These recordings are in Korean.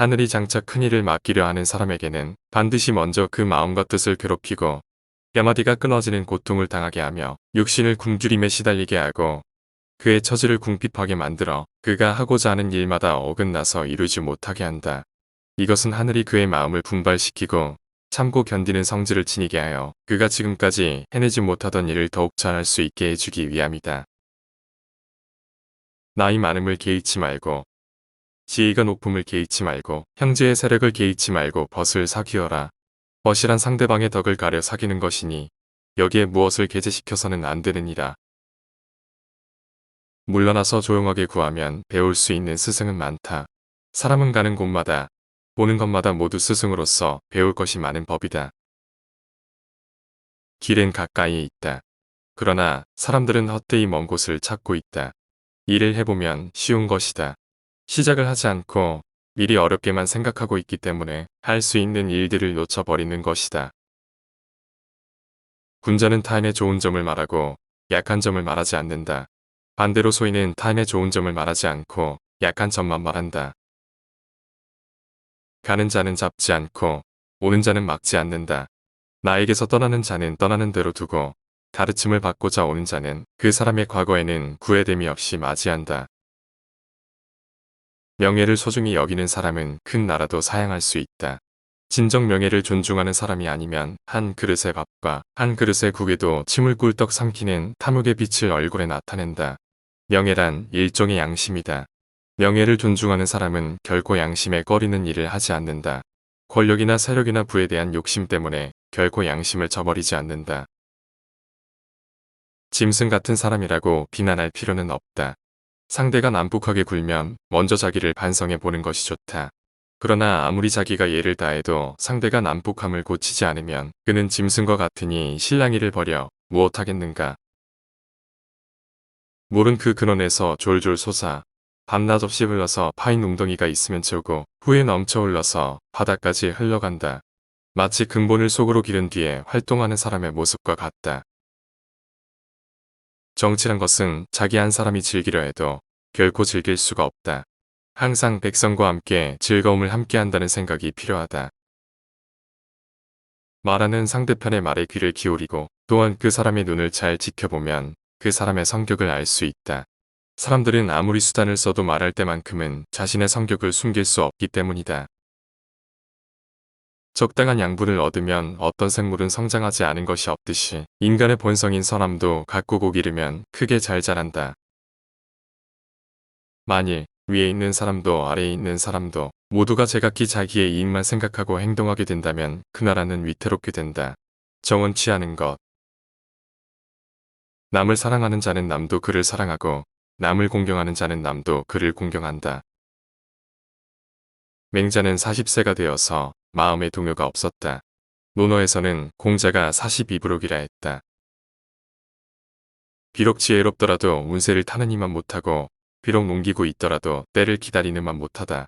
하늘이 장차 큰일을 맡기려 하는 사람에게는 반드시 먼저 그 마음과 뜻을 괴롭히고 뼈마디가 끊어지는 고통을 당하게 하며 육신을 굶주림에 시달리게 하고 그의 처지를 궁핍하게 만들어 그가 하고자 하는 일마다 어긋나서 이루지 못하게 한다. 이것은 하늘이 그의 마음을 분발시키고 참고 견디는 성질을 지니게 하여 그가 지금까지 해내지 못하던 일을 더욱 잘할 수 있게 해주기 위함이다. 나이 많음을 개의치 말고 지위가 높음을 개의치 말고 형제의 세력을 개의치 말고 벗을 사귀어라. 벗이란 상대방의 덕을 가려 사귀는 것이니 여기에 무엇을 게재시켜서는 안 되느니라. 물러나서 조용하게 구하면 배울 수 있는 스승은 많다. 사람은 가는 곳마다 보는 것마다 모두 스승으로서 배울 것이 많은 법이다. 길은 가까이에 있다. 그러나 사람들은 헛되이 먼 곳을 찾고 있다. 일을 해보면 쉬운 것이다. 시작을 하지 않고 미리 어렵게만 생각하고 있기 때문에 할 수 있는 일들을 놓쳐버리는 것이다. 군자는 타인의 좋은 점을 말하고 약한 점을 말하지 않는다. 반대로 소인은 타인의 좋은 점을 말하지 않고 약한 점만 말한다. 가는 자는 잡지 않고 오는 자는 막지 않는다. 나에게서 떠나는 자는 떠나는 대로 두고 가르침을 받고자 오는 자는 그 사람의 과거에는 구애됨이 없이 맞이한다. 명예를 소중히 여기는 사람은 큰 나라도 사양할 수 있다. 진정 명예를 존중하는 사람이 아니면 한 그릇의 밥과 한 그릇의 국에도 침을 꿀떡 삼키는 탐욕의 빛을 얼굴에 나타낸다. 명예란 일종의 양심이다. 명예를 존중하는 사람은 결코 양심에 꺼리는 일을 하지 않는다. 권력이나 세력이나 부에 대한 욕심 때문에 결코 양심을 저버리지 않는다. 짐승 같은 사람이라고 비난할 필요는 없다. 상대가 난폭하게 굴면 먼저 자기를 반성해 보는 것이 좋다. 그러나 아무리 자기가 예를 다해도 상대가 난폭함을 고치지 않으면 그는 짐승과 같으니 실랑이를 벌여 무엇하겠는가. 물은 그 근원에서 졸졸 솟아 밤낮 없이 흘러서 파인 웅덩이가 있으면 채우고 후에 넘쳐 흘러서 바다까지 흘러간다. 마치 근본을 속으로 기른 뒤에 활동하는 사람의 모습과 같다. 정치란 것은 자기 한 사람이 즐기려 해도 결코 즐길 수가 없다. 항상 백성과 함께 즐거움을 함께 한다는 생각이 필요하다. 말하는 상대편의 말에 귀를 기울이고 또한 그 사람의 눈을 잘 지켜보면 그 사람의 성격을 알 수 있다. 사람들은 아무리 수단을 써도 말할 때만큼은 자신의 성격을 숨길 수 없기 때문이다. 적당한 양분을 얻으면 어떤 생물은 성장하지 않은 것이 없듯이 인간의 본성인 선함도 가꾸고 기르면 크게 잘 자란다. 만일 위에 있는 사람도 아래에 있는 사람도 모두가 제각기 자기의 이익만 생각하고 행동하게 된다면 그 나라는 위태롭게 된다. 정은 취하는 것. 남을 사랑하는 자는 남도 그를 사랑하고 남을 공경하는 자는 남도 그를 공경한다. 맹자는 40세가 되어서 마음에 동요가 없었다. 논어에서는 공자가 42부록이라 했다. 비록 지혜롭더라도 운세를 타느니만 못하고 비록 농기고 있더라도 때를 기다리는만 못하다.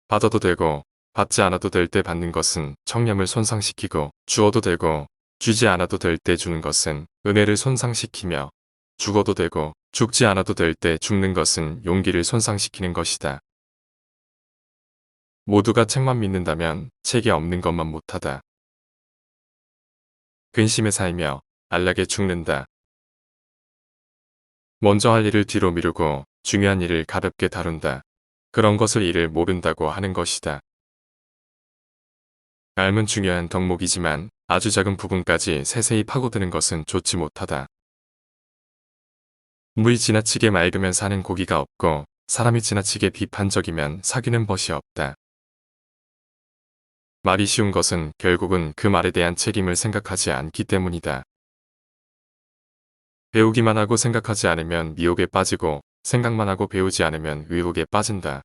받아도 되고 받지 않아도 될 때 받는 것은 청렴을 손상시키고 주어도 되고 주지 않아도 될 때 주는 것은 은혜를 손상시키며 죽어도 되고 죽지 않아도 될 때 죽는 것은 용기를 손상시키는 것이다. 모두가 책만 믿는다면 책이 없는 것만 못하다. 근심에 살며 안락에 죽는다. 먼저 할 일을 뒤로 미루고 중요한 일을 가볍게 다룬다. 그런 것을 일을 모른다고 하는 것이다. 알면 중요한 덕목이지만 아주 작은 부분까지 세세히 파고드는 것은 좋지 못하다. 물이 지나치게 맑으면 사는 고기가 없고 사람이 지나치게 비판적이면 사귀는 벗이 없다. 말이 쉬운 것은 결국은 그 말에 대한 책임을 생각하지 않기 때문이다. 배우기만 하고 생각하지 않으면 미혹에 빠지고 생각만 하고 배우지 않으면 의혹에 빠진다.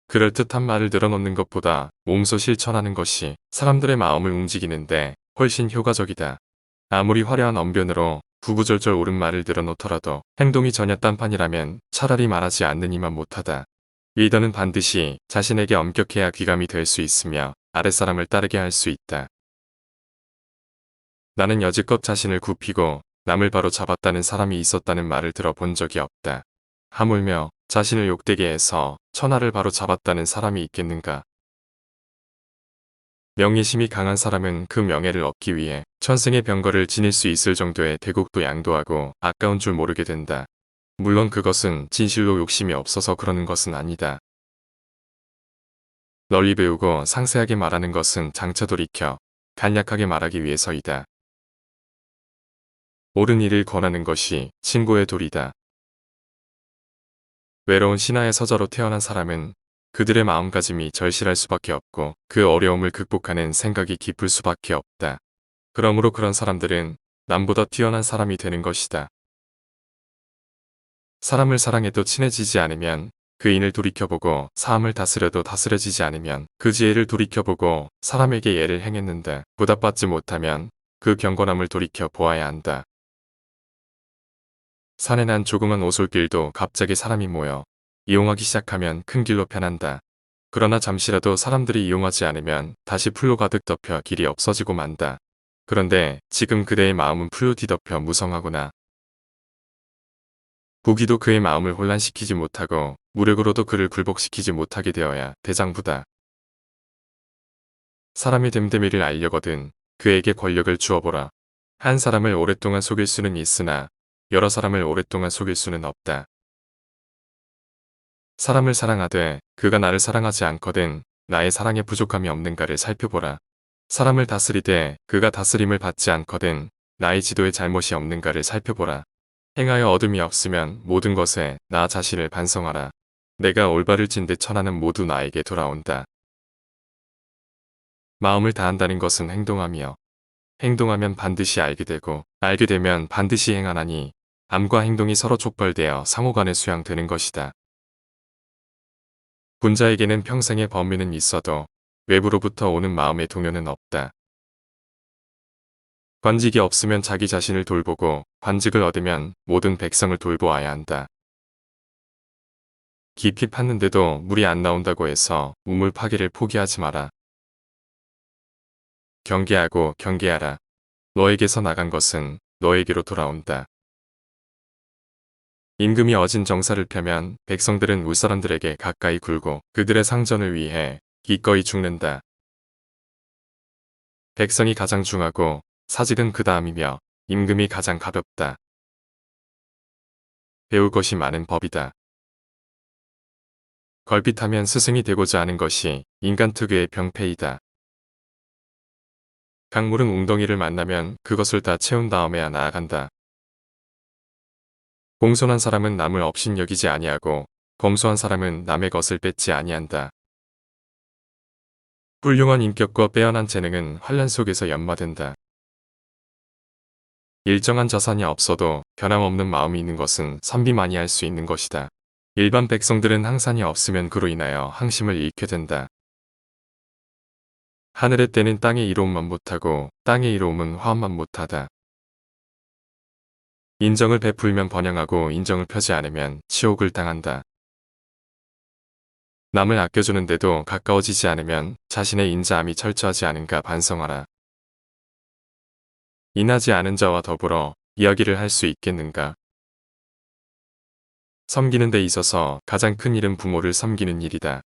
그럴듯한 말을 늘어놓는 것보다 몸소 실천하는 것이 사람들의 마음을 움직이는데 훨씬 효과적이다. 아무리 화려한 언변으로 구구절절 옳은 말을 늘어놓더라도 행동이 전혀 딴판이라면 차라리 말하지 않느니만 못하다. 리더는 반드시 자신에게 엄격해야 귀감이 될 수 있으며 아랫사람을 따르게 할 수 있다. 나는 여지껏 자신을 굽히고 남을 바로 잡았다는 사람이 있었다는 말을 들어본 적이 없다. 하물며 자신을 욕되게 해서 천하를 바로 잡았다는 사람이 있겠는가. 명예심이 강한 사람은 그 명예를 얻기 위해 천생의 병거를 지닐 수 있을 정도의 대국도 양도하고 아까운 줄 모르게 된다. 물론 그것은 진실로 욕심이 없어서 그러는 것은 아니다. 널리 배우고 상세하게 말하는 것은 장차 돌이켜 간략하게 말하기 위해서이다. 옳은 일을 권하는 것이 친고의 도리다. 외로운 신하의 서자로 태어난 사람은 그들의 마음가짐이 절실할 수밖에 없고 그 어려움을 극복하는 생각이 깊을 수밖에 없다. 그러므로 그런 사람들은 남보다 뛰어난 사람이 되는 것이다. 사람을 사랑해도 친해지지 않으면 그 인을 돌이켜보고 사함을 다스려도 다스려지지 않으면 그 지혜를 돌이켜보고 사람에게 예를 행했는데 보답받지 못하면 그 경건함을 돌이켜 보아야 한다. 산에 난 조그만 오솔길도 갑자기 사람이 모여 이용하기 시작하면 큰 길로 변한다. 그러나 잠시라도 사람들이 이용하지 않으면 다시 풀로 가득 덮여 길이 없어지고 만다. 그런데 지금 그대의 마음은 풀로 뒤덮여 무성하구나. 부귀도 그의 마음을 혼란시키지 못하고 무력으로도 그를 굴복시키지 못하게 되어야 대장부다. 사람이 됨됨이를 알려거든 그에게 권력을 주어보라. 한 사람을 오랫동안 속일 수는 있으나 여러 사람을 오랫동안 속일 수는 없다. 사람을 사랑하되 그가 나를 사랑하지 않거든 나의 사랑에 부족함이 없는가를 살펴보라. 사람을 다스리되 그가 다스림을 받지 않거든 나의 지도에 잘못이 없는가를 살펴보라. 행하여 얻음이 없으면 모든 것에 나 자신을 반성하라. 내가 올바를 진대 천하는 모두 나에게 돌아온다. 마음을 다한다는 것은 행동하며 행동하면 반드시 알게 되고 알게 되면 반드시 행하나니 암과 행동이 서로 촉발되어 상호간에 수양되는 것이다. 군자에게는 평생의 범위는 있어도 외부로부터 오는 마음의 동요는 없다. 관직이 없으면 자기 자신을 돌보고 관직을 얻으면 모든 백성을 돌보아야 한다. 깊이 팠는데도 물이 안 나온다고 해서 우물 파기를 포기하지 마라. 경계하고 경계하라. 너에게서 나간 것은 너에게로 돌아온다. 임금이 어진 정사를 펴면 백성들은 윗사람들에게 가까이 굴고 그들의 상전을 위해 기꺼이 죽는다. 백성이 가장 중하고 사직은 그 다음이며 임금이 가장 가볍다. 배울 것이 많은 법이다. 걸핏하면 스승이 되고자 하는 것이 인간 특유의 병폐이다. 강물은 웅덩이를 만나면 그것을 다 채운 다음에야 나아간다. 공손한 사람은 남을 업신여기지 아니하고 검소한 사람은 남의 것을 뺏지 아니한다. 훌륭한 인격과 빼어난 재능은 환란 속에서 연마된다. 일정한 자산이 없어도 변함없는 마음이 있는 것은 선비만이 할 수 있는 것이다. 일반 백성들은 항산이 없으면 그로 인하여 항심을 잃게 된다. 하늘의 때는 땅의 이로움만 못하고 땅의 이로움은 화엄만 못하다. 인정을 베풀면 번영하고 인정을 펴지 않으면 치욕을 당한다. 남을 아껴주는데도 가까워지지 않으면 자신의 인자함이 철저하지 않은가 반성하라. 인하지 않은 자와 더불어 이야기를 할 수 있겠는가. 섬기는 데 있어서 가장 큰 일은 부모를 섬기는 일이다.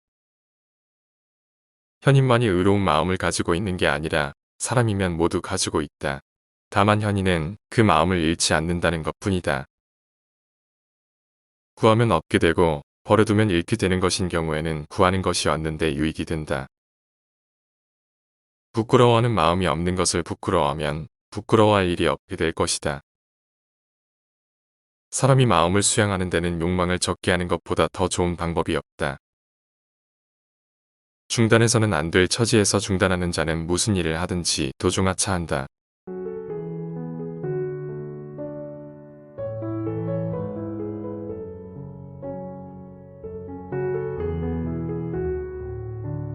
현인만이 의로운 마음을 가지고 있는 게 아니라 사람이면 모두 가지고 있다. 다만 현인은 그 마음을 잃지 않는다는 것뿐이다. 구하면 얻게 되고 버려두면 잃게 되는 것인 경우에는 구하는 것이 왔는데 유익이 된다. 부끄러워하는 마음이 없는 것을 부끄러워하면 부끄러워할 일이 없게 될 것이다. 사람이 마음을 수양하는 데는 욕망을 적게 하는 것보다 더 좋은 방법이 없다. 중단해서는 안 될 처지에서 중단하는 자는 무슨 일을 하든지 도중하차한다.